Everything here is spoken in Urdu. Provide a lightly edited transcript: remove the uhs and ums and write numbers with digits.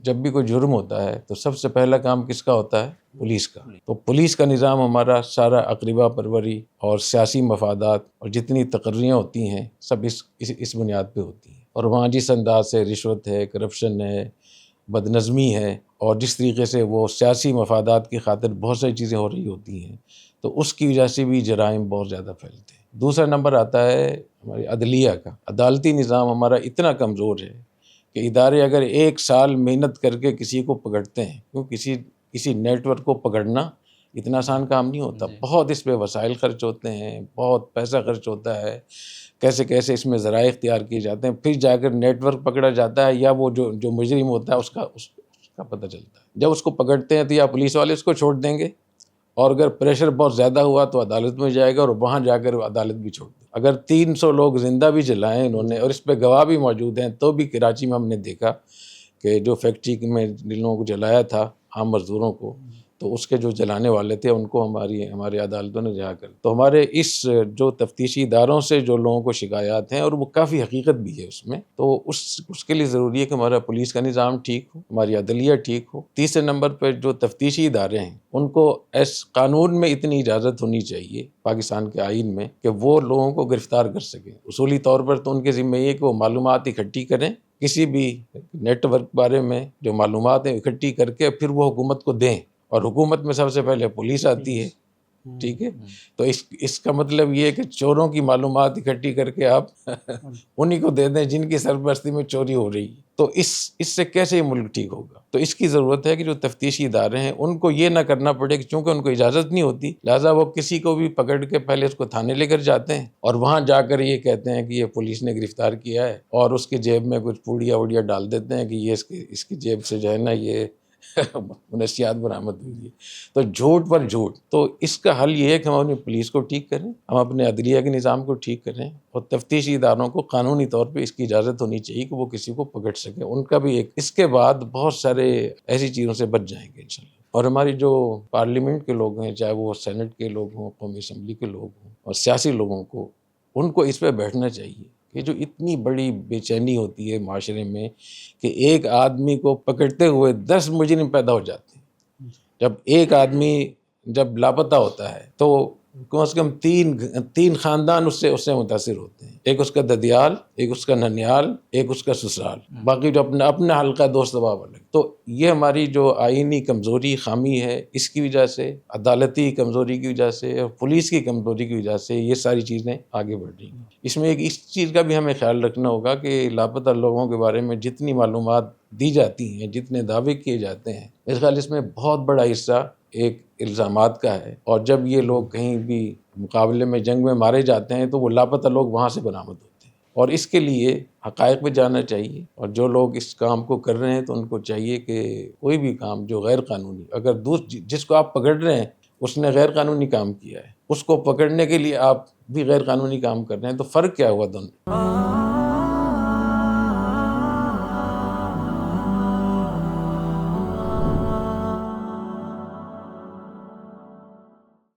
جب بھی کوئی جرم ہوتا ہے تو سب سے پہلا کام کس کا ہوتا ہے؟ پولیس کا. تو پولیس کا نظام ہمارا سارا اقربا پروری اور سیاسی مفادات اور جتنی تقرریاں ہوتی ہیں سب اس بنیاد پہ ہوتی ہیں. اور وہاں جس انداز سے رشوت ہے، کرپشن ہے، بدنظمی ہے، اور جس طریقے سے وہ سیاسی مفادات کی خاطر بہت ساری چیزیں ہو رہی ہوتی ہیں، تو اس کی وجہ سے بھی جرائم بہت زیادہ پھیلتے ہیں. دوسرا نمبر آتا ہے ہماری عدلیہ کا. عدالتی نظام ہمارا اتنا کمزور ہے کہ ادارے اگر 1 سال محنت کر کے کسی کو پکڑتے ہیں، کیوں کسی نیٹ ورک کو پکڑنا اتنا آسان کام نہیں ہوتا. بہت اس پہ وسائل خرچ ہوتے ہیں، بہت پیسہ خرچ ہوتا ہے، کیسے اس میں ذرائع اختیار کیے جاتے ہیں، پھر جا کر نیٹ ورک پکڑا جاتا ہے یا وہ جو مجرم ہوتا ہے اس کا پتہ چلتا ہے. جب اس کو پکڑتے ہیں تو یا پولیس والے اس کو چھوڑ دیں گے، اور اگر پریشر بہت زیادہ ہوا تو عدالت میں جائے گا اور وہاں جا کر عدالت بھی چھوڑ دے. اگر 300 لوگ زندہ بھی جلائیں انہوں نے، اور اس پہ گواہ بھی موجود ہیں، تو بھی کراچی میں ہم نے دیکھا کہ جو فیکٹری میں جن لوگوں کو جلایا تھا، عام مزدوروں کو، تو اس کے جو جلانے والے تھے ان کو ہماری عدالتوں نے رہا کر. تو ہمارے اس جو تفتیشی اداروں سے جو لوگوں کو شکایات ہیں، اور وہ کافی حقیقت بھی ہے اس میں، تو اس کے لیے ضروری ہے کہ ہمارا پولیس کا نظام ٹھیک ہو، ہماری عدلیہ ٹھیک ہو. تیسرے نمبر پر جو تفتیشی ادارے ہیں ان کو قانون میں اتنی اجازت ہونی چاہیے پاکستان کے آئین میں کہ وہ لوگوں کو گرفتار کر سکیں. اصولی طور پر تو ان کے ذمہ یہ کہ وہ معلومات اکٹھی کریں، کسی بھی نیٹ ورک بارے میں جو معلومات ہیں اکٹھی کر کے پھر وہ حکومت کو دیں. اور حکومت میں سب سے پہلے پولیس آتی ہے. ٹھیک ہے، تو اس کا مطلب یہ ہے کہ چوروں کی معلومات اکٹھی کر کے آپ انہی کو دے دیں جن کی سرپرستی میں چوری ہو رہی ہے. تو اس سے کیسے یہ ملک ٹھیک ہوگا؟ تو اس کی ضرورت ہے کہ جو تفتیشی ادارے ہیں ان کو یہ نہ کرنا پڑے کہ چونکہ ان کو اجازت نہیں ہوتی، لہٰذا وہ کسی کو بھی پکڑ کے پہلے اس کو تھانے لے کر جاتے ہیں اور وہاں جا کر یہ کہتے ہیں کہ یہ پولیس نے گرفتار کیا ہے، اور اس کی جیب میں کچھ پوڑیاں ووڑیاں ڈال دیتے ہیں کہ یہ اس کی جیب سے جو ہے نا یہ منشیات برآمد ہوئی ہے. تو جھوٹ پر جھوٹ. تو اس کا حل یہ ہے کہ ہم اپنی پولیس کو ٹھیک کریں، ہم اپنے عدلیہ کے نظام کو ٹھیک کریں، اور تفتیشی اداروں کو قانونی طور پہ اس کی اجازت ہونی چاہیے کہ وہ کسی کو پکڑ سکے. ان کا بھی اس کے بعد بہت سارے ایسی چیزوں سے بچ جائیں گے انشاءاللہ. اور ہماری جو پارلیمنٹ کے لوگ ہیں، چاہے وہ سینٹ کے لوگ ہوں، قومی اسمبلی کے لوگ ہوں، اور سیاسی لوگوں کو، ان کو اس پہ بیٹھنا چاہیے کہ جو اتنی بڑی بے چینی ہوتی ہے معاشرے میں کہ ایک آدمی کو پکڑتے ہوئے 10 مجرم پیدا ہو جاتے ہیں. جب ایک آدمی جب لاپتہ ہوتا ہے تو کم از کم تین خاندان اس سے متاثر ہوتے ہیں. ایک اس کا ددیال، ایک اس کا ننیال، ایک اس کا سسرال، باقی جو اپنا حلقہ دوست احباب الگ. تو یہ ہماری جو آئینی کمزوری خامی ہے، اس کی وجہ سے، عدالتی کمزوری کی وجہ سے، اور پولیس کی کمزوری کی وجہ سے یہ ساری چیزیں آگے بڑھ رہی ہیں. اس میں اس چیز کا بھی ہمیں خیال رکھنا ہوگا کہ لاپتہ لوگوں کے بارے میں جتنی معلومات دی جاتی ہیں، جتنے دعوے کیے جاتے ہیں، میرے خیال اس میں بہت بڑا حصہ ایک الزامات کا ہے. اور جب یہ لوگ کہیں بھی مقابلے میں جنگ میں مارے جاتے ہیں تو وہ لاپتہ لوگ وہاں سے برآمد ہوتے ہیں. اور اس کے لیے حقائق پہ جانا چاہیے، اور جو لوگ اس کام کو کر رہے ہیں تو ان کو چاہیے کہ کوئی بھی کام جو غیر قانونی، اگر جس کو آپ پکڑ رہے ہیں اس نے غیر قانونی کام کیا ہے، اس کو پکڑنے کے لیے آپ بھی غیر قانونی کام کر رہے ہیں، تو فرق کیا ہوا دونوں؟